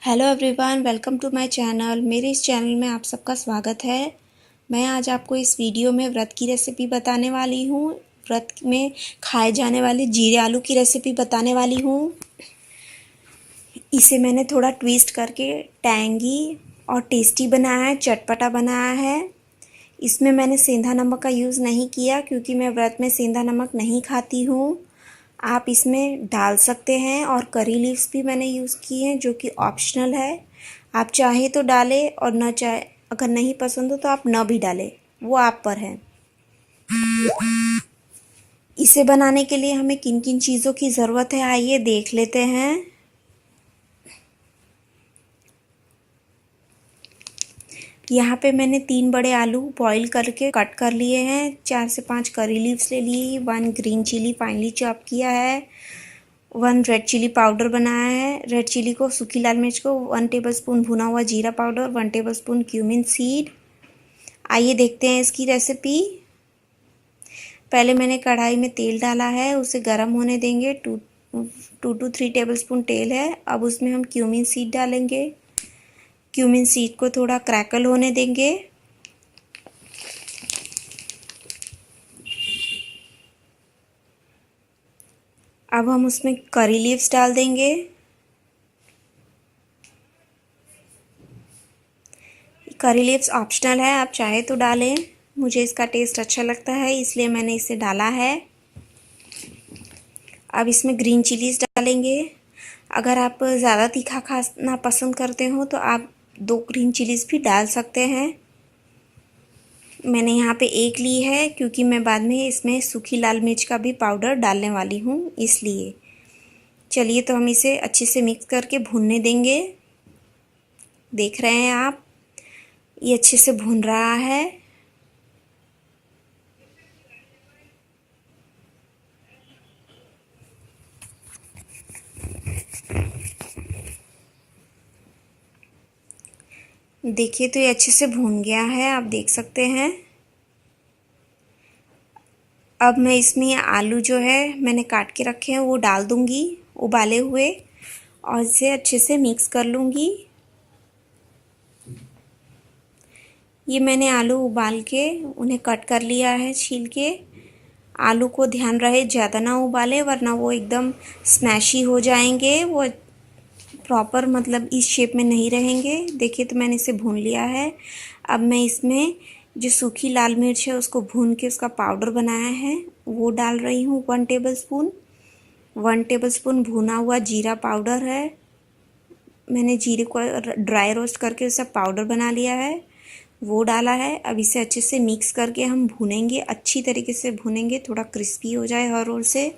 Hello everyone, welcome to my channel. मेरे इस channel में आप सबका स्वागत है। मैं आज आपको इस वीडियो में व्रत की रेसिपी बताने वाली हूँ। व्रत में खाए जाने वाले जीरे आलू की रेसिपी बताने वाली हूँ। इसे मैंने थोड़ा ट्विस्ट करके टैंगी और टेस्टी बनाया है, चटपटा बनाया है। इसमें मैंने सेंधा नमक का यूज़ नहीं किया क्योंकि मैं व्रत में सेंधा नमक नहीं खाती हूँ। आप इसमें डाल सकते हैं और करी लीव्स भी मैंने यूज़ किए हैं जो कि ऑप्शनल है। आप चाहे तो डालें और न चाहे, अगर नहीं पसंद हो तो आप न भी डालें, वो आप पर है। इसे बनाने के लिए हमें किन किन चीज़ों की ज़रूरत है आइए देख लेते हैं। यहाँ पे मैंने 3 बड़े आलू बॉईल करके कट कर लिए हैं। 4 से 5 करी लीव्स ले ली, 1 ग्रीन चिली फाइनली चॉप किया है, 1 रेड चिली पाउडर बनाया है। रेड चिली को, सूखी लाल मिर्च को 1 टेबलस्पून भुना हुआ जीरा पाउडर, 1 टेबलस्पून क्यूमिन सीड। आइए देखते हैं इसकी रेसिपी। पहले मैंने कढ़ाई में तेल डाला है, उसे गर्म होने देंगे। 2 to 3 टेबलस्पून तेल है। अब उसमें हम क्यूमिन सीड डालेंगे। क्यूमिन सीड को थोड़ा क्रैकल होने देंगे। अब हम उसमें करी लीव्स डाल देंगे। करी लीव्स ऑप्शनल है, आप चाहे तो डालें। मुझे इसका टेस्ट अच्छा लगता है इसलिए मैंने इसे डाला है। अब इसमें ग्रीन चिलीज डालेंगे। अगर आप ज़्यादा तीखा खाना पसंद करते हो तो आप 2 ग्रीन चिलीज भी डाल सकते हैं। मैंने यहाँ पे 1 ली है क्योंकि मैं बाद में इसमें सूखी लाल मिर्च का भी पाउडर डालने वाली हूँ, इसलिए। चलिए तो हम इसे अच्छे से मिक्स करके भूनने देंगे। देख रहे हैं आप, ये अच्छे से भून रहा है। देखिए तो ये अच्छे से भून गया है, आप देख सकते हैं। अब मैं इसमें आलू जो है मैंने काट के रखे हैं वो डाल दूंगी उबाले हुए, और इसे अच्छे से मिक्स कर लूँगी। ये मैंने आलू उबाल के उन्हें कट कर लिया है छील के। आलू को ध्यान रहे ज़्यादा ना उबाले वरना वो एकदम स्मैशी हो जाएंगे, वो प्रॉपर मतलब इस शेप में नहीं रहेंगे। देखिए तो मैंने इसे भून लिया है। अब मैं इसमें जो सूखी लाल मिर्च है उसको भून के उसका पाउडर बनाया है वो डाल रही हूँ 1 टेबलस्पून। 1 टेबलस्पून भुना हुआ जीरा पाउडर है, मैंने जीरे को ड्राई रोस्ट करके उसका पाउडर बना लिया है, वो डाला है। अब इसे अच्छे से मिक्स करके हम भूनेंगे, अच्छी तरीके से भूनेंगे, थोड़ा क्रिस्पी हो जाए हर ओर से।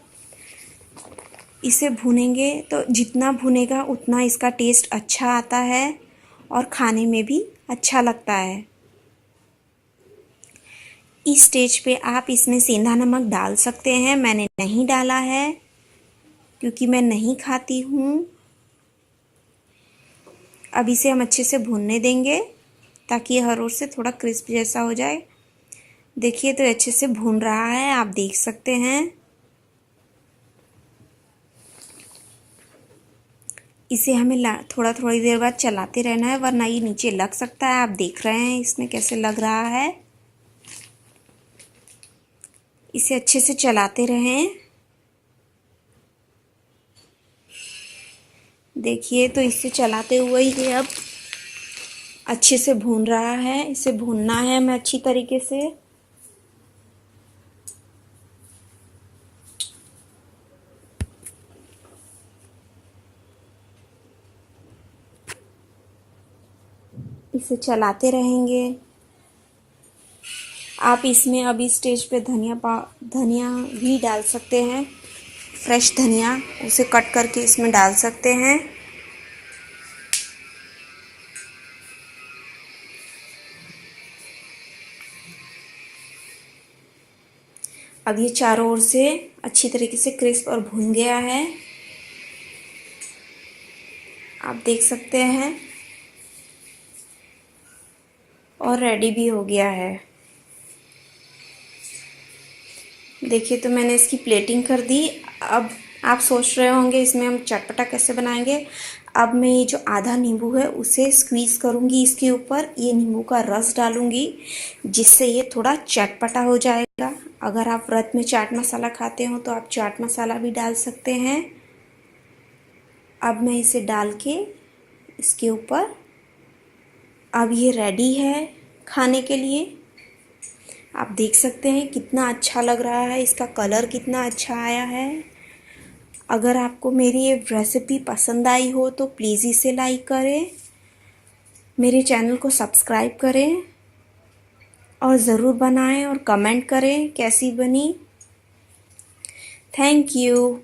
इसे भूनेंगे तो जितना भुनेगा उतना इसका टेस्ट अच्छा आता है और खाने में भी अच्छा लगता है। इस स्टेज पे आप इसमें सेंधा नमक डाल सकते हैं, मैंने नहीं डाला है क्योंकि मैं नहीं खाती हूँ। अब इसे हम अच्छे से भूनने देंगे ताकि हर ओर से थोड़ा क्रिस्प जैसा हो जाए। देखिए तो अच्छे से भून रहा है, आप देख सकते हैं। इसे हमें थोड़ी देर बाद चलाते रहना है वरना ये नीचे लग सकता है। आप देख रहे हैं इसमें कैसे लग रहा है। इसे अच्छे से चलाते रहें। देखिए तो इसे चलाते हुए ही ये अब अच्छे से भून रहा है। इसे भूनना है हमें अच्छी तरीके से। इसे चलाते रहेंगे। आप इसमें अभी स्टेज पे धनिया भी डाल सकते हैं, फ्रेश धनिया, उसे कट करके इसमें डाल सकते हैं। अब ये चारों ओर से अच्छी तरीके से क्रिस्प और भून गया है, आप देख सकते हैं, और रेडी भी हो गया है। देखिए तो मैंने इसकी प्लेटिंग कर दी। अब आप सोच रहे होंगे इसमें हम चटपटा कैसे बनाएंगे। अब मैं ये जो आधा नींबू है उसे स्क्वीज़ करूँगी इसके ऊपर, ये नींबू का रस डालूँगी जिससे ये थोड़ा चटपटा हो जाएगा। अगर आप व्रत में चाट मसाला खाते हो तो आप चाट मसाला भी डाल सकते हैं। अब मैं इसे डाल के इसके ऊपर, अब ये रेडी है खाने के लिए। आप देख सकते हैं कितना अच्छा लग रहा है, इसका कलर कितना अच्छा आया है। अगर आपको मेरी ये रेसिपी पसंद आई हो तो प्लीज़ इसे लाइक करें, मेरे चैनल को सब्सक्राइब करें और ज़रूर बनाएं और कमेंट करें कैसी बनी। Thank you.